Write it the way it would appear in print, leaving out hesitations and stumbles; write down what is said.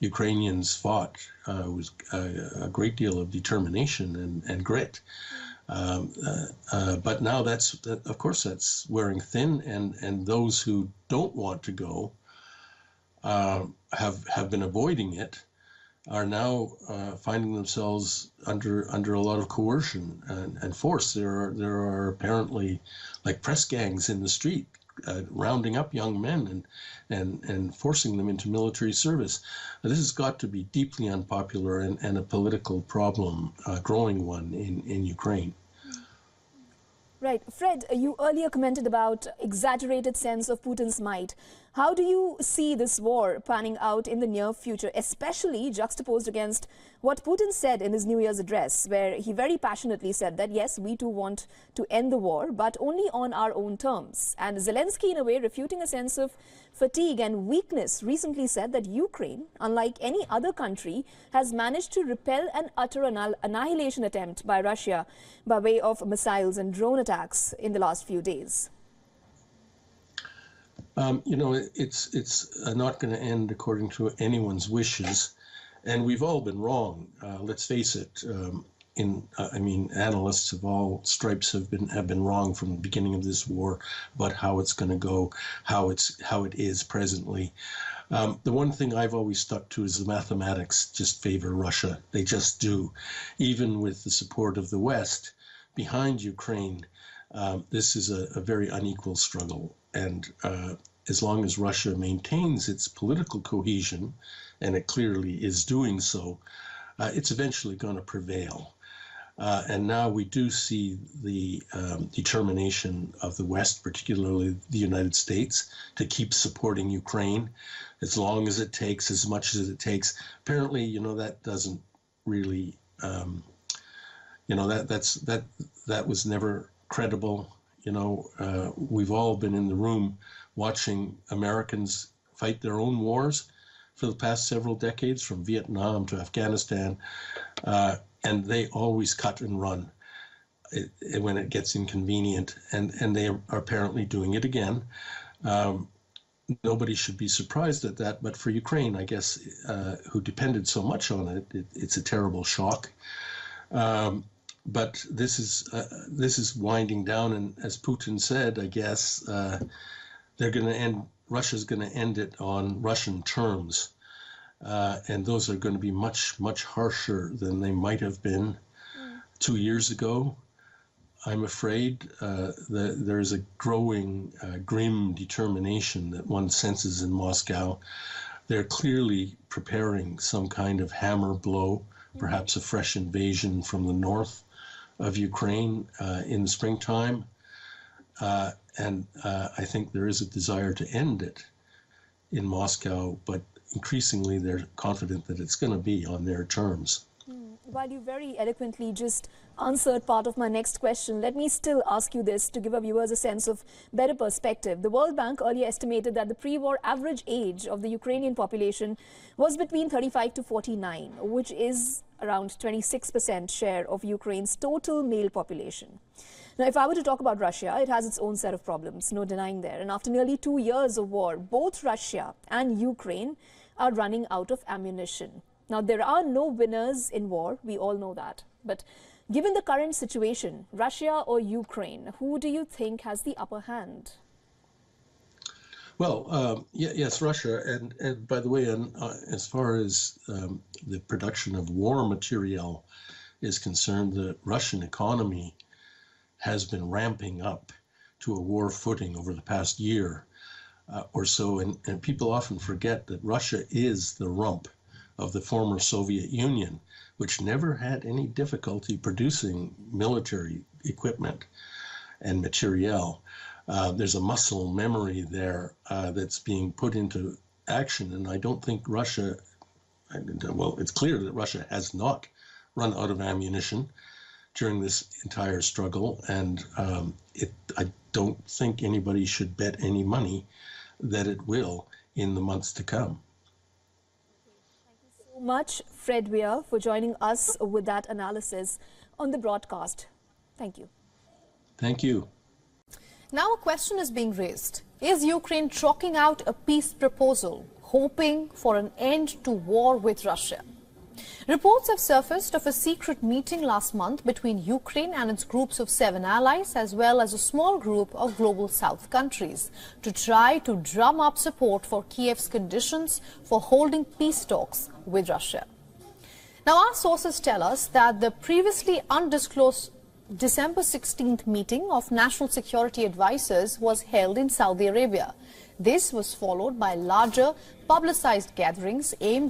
Ukrainians fought was a great deal of determination and grit. But now of course, that's wearing thin, and those who don't want to go have been avoiding it, are now finding themselves under a lot of coercion and force. There are apparently like press gangs in the street rounding up young men and forcing them into military service. Now, this has got to be deeply unpopular and a political problem, growing one in Ukraine. Right. Fred, you earlier commented about exaggerated sense of Putin's might. How do you see this war panning out in the near future, especially juxtaposed against what Putin said in his New Year's address, where he very passionately said that, yes, we too want to end the war, but only on our own terms. And Zelensky, in a way, refuting a sense of fatigue and weakness, recently said that Ukraine, unlike any other country, has managed to repel an utter annihilation attempt by Russia by way of missiles and drone attacks in the last few days. You know, it's not going to end according to anyone's wishes, and we've all been wrong. Let's face it. I mean, analysts of all stripes have been wrong from the beginning of this war about how it's going to go, how it is presently. The one thing I've always stuck to is the mathematics just favor Russia. They just do, even with the support of the West behind Ukraine. This is a very unequal struggle, and as long as Russia maintains its political cohesion, and it clearly is doing so, it's eventually going to prevail. And now we do see the determination of the West, particularly the United States, to keep supporting Ukraine as long as it takes, as much as it takes. Apparently, you know, that doesn't really, you know, that was never credible. You know, we've all been in the room watching Americans fight their own wars for the past several decades, from Vietnam to Afghanistan, and they always cut and run when it gets inconvenient, and they are apparently doing it again. Nobody should be surprised at that, but for Ukraine, I guess, who depended so much on it, it's a terrible shock. But this is winding down, and as Putin said, I guess Russia's going to end it on Russian terms, and those are going to be much harsher than they might have been 2 years ago. I'm afraid there's a growing grim determination that one senses in Moscow. They're clearly preparing some kind of hammer blow, perhaps a fresh invasion from the north of Ukraine in the springtime. And I think there is a desire to end it in Moscow, but increasingly they're confident that it's going to be on their terms. While you very eloquently just answered part of my next question, let me still ask you this to give our viewers a sense of better perspective. The World Bank earlier estimated that the pre-war average age of the Ukrainian population was between 35 to 49, which is around 26% share of Ukraine's total male population. Now, if I were to talk about Russia, it has its own set of problems, no denying there. And after nearly 2 years of war, both Russia and Ukraine are running out of ammunition. Now, there are no winners in war, we all know that. But given the current situation, Russia or Ukraine, who do you think has the upper hand? Well, yes, Russia. And by the way, as far as the production of war material is concerned, the Russian economy has been ramping up to a war footing over the past year or so. And people often forget that Russia is the rump of the former Soviet Union, which never had any difficulty producing military equipment and materiel. There's a muscle memory there that's being put into action, and I don't think Russia, well, it's clear that Russia has not run out of ammunition during this entire struggle, and I don't think anybody should bet any money that it will in the months to come. Thank you so much, Fred Weir, for joining us with that analysis on the broadcast. Thank you. Thank you. Now a question is being raised. Is Ukraine chalking out a peace proposal, hoping for an end to war with Russia. Reports have surfaced of a secret meeting last month between Ukraine and its groups of 7 allies, as well as a small group of global south countries, to try to drum up support for Kyiv's conditions for holding peace talks with Russia. Now, our sources tell us that the previously undisclosed December 16th meeting of national security advisors was held in Saudi Arabia. This was followed by larger publicized gatherings aimed